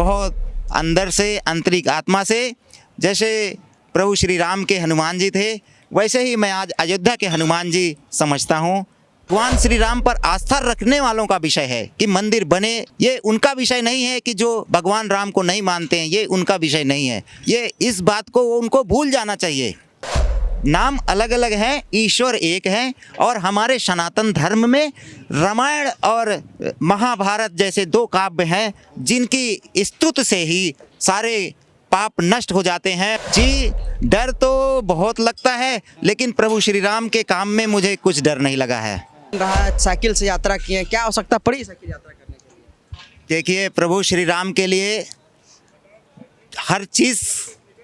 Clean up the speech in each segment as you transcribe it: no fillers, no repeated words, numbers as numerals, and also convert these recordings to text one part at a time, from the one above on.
बहुत अंदर से, आंतरिक आत्मा से। जैसे प्रभु श्री राम के हनुमान जी थे, वैसे ही मैं आज अयोध्या के हनुमान जी समझता हूँ। भगवान श्री राम पर आस्था रखने वालों का विषय है कि मंदिर बने, ये उनका विषय नहीं है। कि जो भगवान राम को नहीं मानते हैं, ये उनका विषय नहीं है। ये इस बात को उनको भूल जाना चाहिए। नाम अलग अलग हैं, ईश्वर एक है। और हमारे सनातन धर्म में रामायण और महाभारत जैसे दो काव्य हैं जिनकी स्तुति से ही सारे पाप नष्ट हो जाते हैं। जी, डर तो बहुत लगता है, लेकिन प्रभु श्री राम के काम में मुझे कुछ डर नहीं लगा है। साइकिल से यात्रा किए, क्या आवश्यकता पड़ी साइकिल यात्रा करने के लिए? देखिए, प्रभु श्री राम के लिए हर चीज़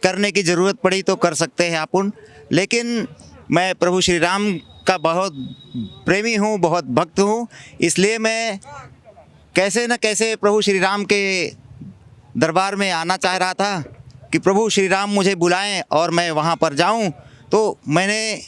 करने की ज़रूरत पड़ी तो कर सकते हैं अपन, लेकिन मैं प्रभु श्री राम का बहुत प्रेमी हूँ, बहुत भक्त हूँ। इसलिए मैं कैसे न कैसे प्रभु श्री राम के दरबार में आना चाह रहा था कि प्रभु श्री राम मुझे बुलाएं और मैं वहाँ पर जाऊँ। तो मैंने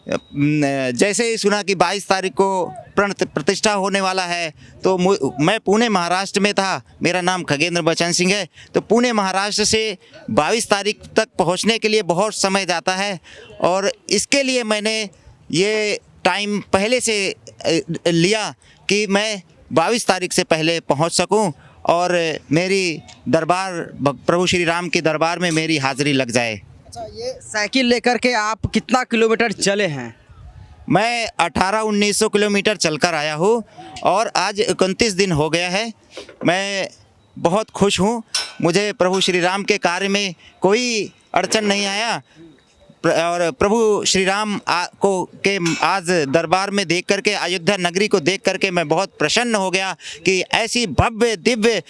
जैसे ही सुना कि 22 तारीख को प्रण प्रतिष्ठा होने वाला है, तो मैं पुणे महाराष्ट्र में था। मेरा नाम खगेंद्र बचन सिंह है। तो पुणे महाराष्ट्र से 22 तारीख तक पहुंचने के लिए बहुत समय जाता है, और इसके लिए मैंने ये टाइम पहले से लिया कि मैं 22 तारीख से पहले पहुंच सकूं और मेरी दरबार प्रभु श्री राम के दरबार में मेरी हाज़िरी लग जाए। अच्छा, ये साइकिल लेकर के आप कितना किलोमीटर चले हैं? मैं 1800-1900 किलोमीटर चलकर आया हूँ और आज 29 दिन हो गया है। मैं बहुत खुश हूँ। मुझे प्रभु श्री राम के कार्य में कोई अड़चन नहीं आया, और प्रभु श्री राम के आज दरबार में देख करके, अयोध्या नगरी को देख करके मैं बहुत प्रसन्न हो गया कि ऐसी भव्य दिव्य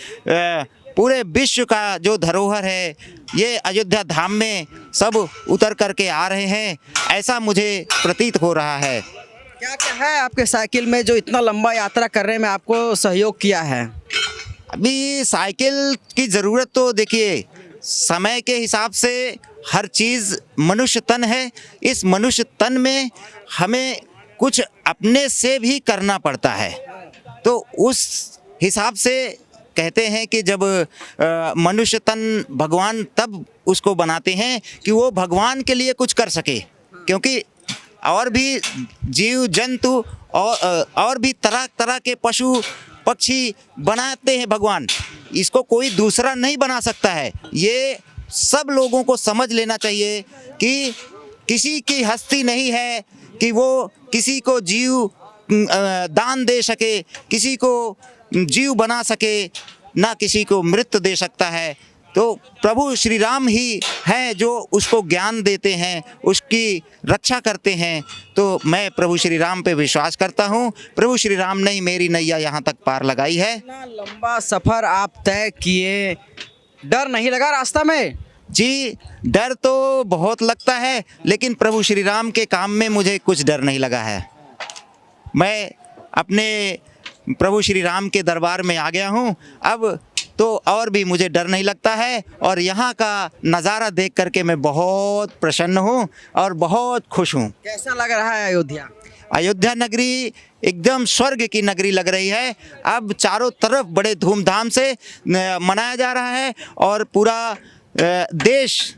पूरे विश्व का जो धरोहर है, ये अयोध्या धाम में सब उतर करके आ रहे हैं, ऐसा मुझे प्रतीत हो रहा है। क्या क्या है आपके साइकिल में जो इतना लंबा यात्रा करने में आपको सहयोग किया है? अभी साइकिल की ज़रूरत तो देखिए, समय के हिसाब से हर चीज़ मनुष्य तन है। इस मनुष्य तन में हमें कुछ अपने से भी करना पड़ता है। तो उस हिसाब से कहते हैं कि जब मनुष्य तन, भगवान तब उसको बनाते हैं कि वो भगवान के लिए कुछ कर सके। क्योंकि और भी जीव जंतु और भी तरह तरह के पशु पक्षी बनाते हैं भगवान, इसको कोई दूसरा नहीं बना सकता है। ये सब लोगों को समझ लेना चाहिए कि किसी की हस्ती नहीं है कि वो किसी को जीव दान दे सके, किसी को जीव बना सके, ना किसी को मृत्यु दे सकता है। तो प्रभु श्री राम ही हैं जो उसको ज्ञान देते हैं, उसकी रक्षा करते हैं। तो मैं प्रभु श्री राम पे विश्वास करता हूँ। प्रभु श्री राम ने ही मेरी नैया यहाँ तक पार लगाई है। इतना लंबा सफ़र आप तय किए, डर नहीं लगा रास्ता में? जी, डर तो बहुत लगता है, लेकिन प्रभु श्री राम के काम में मुझे कुछ डर नहीं लगा है। मैं अपने प्रभु श्री राम के दरबार में आ गया हूँ, अब तो और भी मुझे डर नहीं लगता है। और यहाँ का नज़ारा देख करके मैं बहुत प्रसन्न हूँ और बहुत खुश हूँ। कैसा लग रहा है अयोध्या? अयोध्या नगरी एकदम स्वर्ग की नगरी लग रही है। अब चारों तरफ बड़े धूमधाम से मनाया जा रहा है, और पूरा देश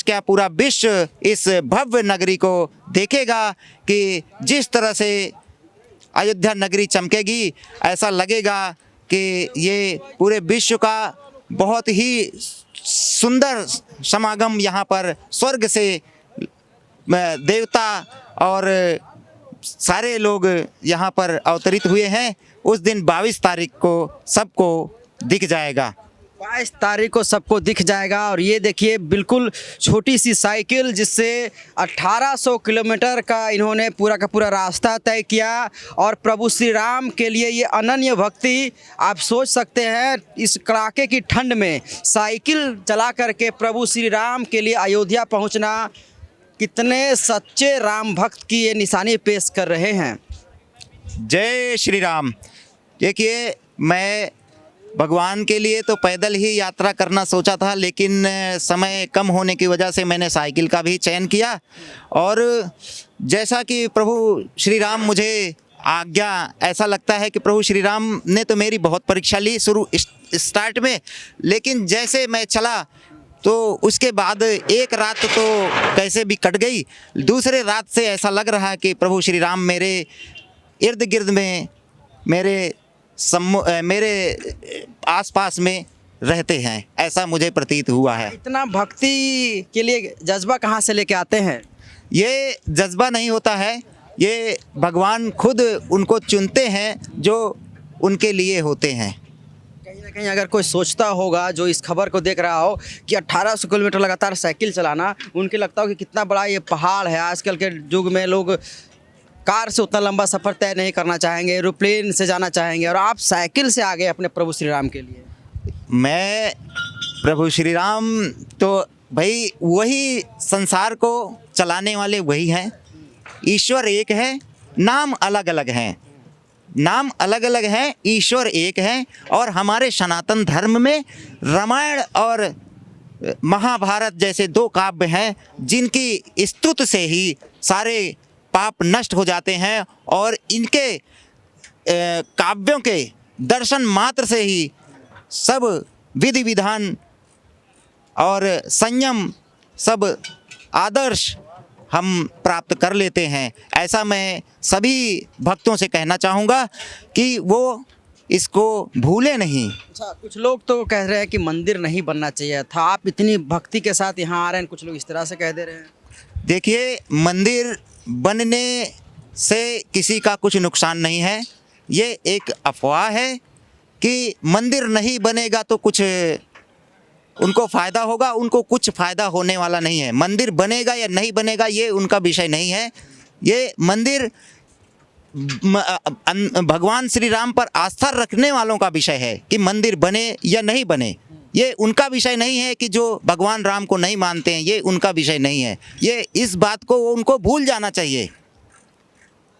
क्या, पूरा विश्व इस भव्य नगरी को देखेगा कि जिस तरह से अयोध्या नगरी चमकेगी, ऐसा लगेगा कि ये पूरे विश्व का बहुत ही सुंदर समागम यहाँ पर स्वर्ग से देवता और सारे लोग यहाँ पर अवतरित हुए हैं। उस दिन 22 तारीख को सबको दिख जाएगा। 22 तारीख को सबको दिख जाएगा। और ये देखिए, बिल्कुल छोटी सी साइकिल जिससे 1800 किलोमीटर का इन्होंने पूरा का पूरा रास्ता तय किया। और प्रभु श्री राम के लिए ये अनन्य भक्ति, आप सोच सकते हैं इस कड़ाके की ठंड में साइकिल चला करके प्रभु श्री राम के लिए अयोध्या पहुंचना, कितने सच्चे राम भक्त की ये निशानी पेश कर रहे हैं। जय श्री राम। देखिए, मैं भगवान के लिए तो पैदल ही यात्रा करना सोचा था, लेकिन समय कम होने की वजह से मैंने साइकिल का भी चयन किया। और जैसा कि प्रभु श्री राम मुझे आज्ञा, ऐसा लगता है कि प्रभु श्री राम ने तो मेरी बहुत परीक्षा ली स्टार्ट में, लेकिन जैसे मैं चला तो उसके बाद एक रात तो कैसे भी कट गई, दूसरे रात से ऐसा लग रहा है कि प्रभु श्री राम मेरे इर्द गिर्द में, मेरे आसपास में रहते हैं, ऐसा मुझे प्रतीत हुआ है। इतना भक्ति के लिए जज्बा कहाँ से लेके आते हैं? ये जज्बा नहीं होता है, ये भगवान खुद उनको चुनते हैं जो उनके लिए होते हैं। कहीं ना कहीं अगर कोई सोचता होगा जो इस खबर को देख रहा हो कि 1800 किलोमीटर लगातार साइकिल चलाना, उनके लगता हो कि कितना बड़ा ये पहाड़ है। आजकल के युग में लोग कार से उतना लंबा सफ़र तय नहीं करना चाहेंगे, एरोप्लेन से जाना चाहेंगे, और आप साइकिल से आ गए अपने प्रभु श्री राम के लिए। मैं प्रभु श्री राम तो भाई वही संसार को चलाने वाले वही हैं। ईश्वर एक है, नाम अलग अलग हैं, नाम अलग अलग हैं, ईश्वर एक है। और हमारे सनातन धर्म में रामायण और महाभारत जैसे दो काव्य हैं जिनकी स्तुति से ही सारे पाप नष्ट हो जाते हैं, और इनके काव्यों के दर्शन मात्र से ही सब विधि विधान और संयम, सब आदर्श हम प्राप्त कर लेते हैं। ऐसा मैं सभी भक्तों से कहना चाहूँगा कि वो इसको भूले नहीं। अच्छा, कुछ लोग तो कह रहे हैं कि मंदिर नहीं बनना चाहिए था, आप इतनी भक्ति के साथ यहाँ आ रहे हैं, कुछ लोग इस तरह से कह दे रहे हैं। देखिए, मंदिर बनने से किसी का कुछ नुकसान नहीं है। ये एक अफवाह है कि मंदिर नहीं बनेगा तो कुछ उनको फ़ायदा होगा, उनको कुछ फ़ायदा होने वाला नहीं है। मंदिर बनेगा या नहीं बनेगा ये उनका विषय नहीं है। ये मंदिर भगवान श्री राम पर आस्था रखने वालों का विषय है कि मंदिर बने या नहीं बने। ये उनका विषय नहीं है कि जो भगवान राम को नहीं मानते हैं, ये उनका विषय नहीं है। ये इस बात को उनको भूल जाना चाहिए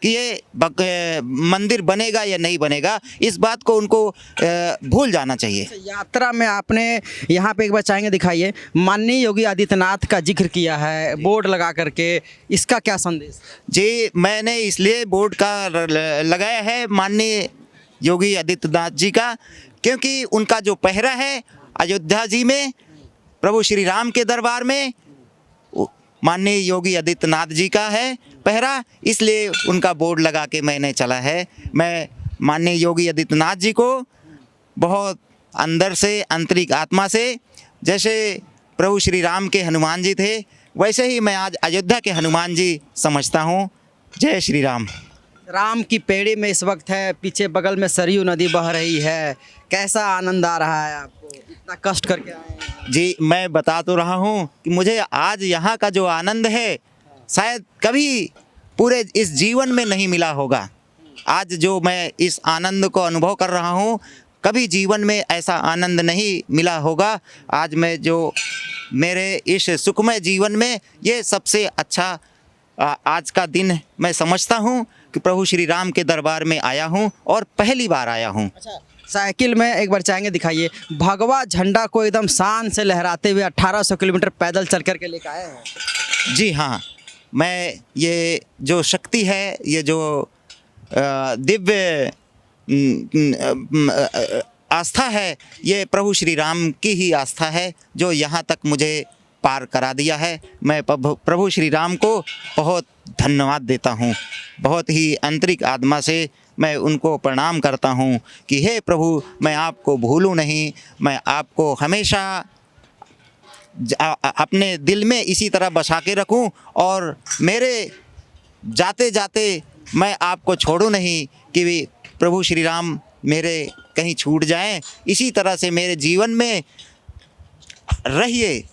कि ये मंदिर बनेगा या नहीं बनेगा, इस बात को उनको भूल जाना चाहिए। यात्रा में आपने यहाँ पे एक बार चाहेंगे दिखाइए, माननीय योगी आदित्यनाथ का जिक्र किया है बोर्ड लगा करके, इसका क्या संदेश? जी, मैंने इसलिए बोर्ड का लगाया है माननीय योगी आदित्यनाथ जी का, क्योंकि उनका जो पहरा है अयोध्या जी में प्रभु श्री राम के दरबार में माननीय योगी आदित्यनाथ जी का है पहरा, इसलिए उनका बोर्ड लगा के मैंने चला है। मैं माननीय योगी आदित्यनाथ जी को बहुत अंदर से, आंतरिक आत्मा से, जैसे प्रभु श्री राम के हनुमान जी थे वैसे ही मैं आज अयोध्या के हनुमान जी समझता हूँ। जय श्री राम। राम की पेड़ी में इस वक्त है, पीछे बगल में सरयू नदी बह रही है, कैसा आनंद आ रहा है आपको, इतना कष्ट करके आए हैं? जी, मैं बता तो रहा हूँ कि मुझे आज यहाँ का जो आनंद है शायद कभी पूरे इस जीवन में नहीं मिला होगा। आज जो मैं इस आनंद को अनुभव कर रहा हूँ, कभी जीवन में ऐसा आनंद नहीं मिला होगा। आज मैं जो मेरे इस सुखमय जीवन में ये सबसे अच्छा आज का दिन मैं समझता हूँ कि प्रभु श्री राम के दरबार में आया हूँ और पहली बार आया हूँ। अच्छा, साइकिल में एक बार चाहेंगे दिखाइए, भगवा झंडा को एकदम शान से लहराते हुए 1800 किलोमीटर पैदल चल करके लेकर आए हैं। जी हाँ, मैं ये जो शक्ति है, ये जो दिव्य आस्था है, ये प्रभु श्री राम की ही आस्था है जो यहाँ तक मुझे पार करा दिया है। मैं प्रभु श्री राम को बहुत धन्यवाद देता हूँ, बहुत ही आंतरिक आत्मा से मैं उनको प्रणाम करता हूँ कि हे प्रभु, मैं आपको भूलूँ नहीं, मैं आपको हमेशा अपने दिल में इसी तरह बसा के रखूं और मेरे जाते जाते मैं आपको छोड़ूं नहीं कि प्रभु श्री राम मेरे कहीं छूट जाएं। इसी तरह से मेरे जीवन में रहिए,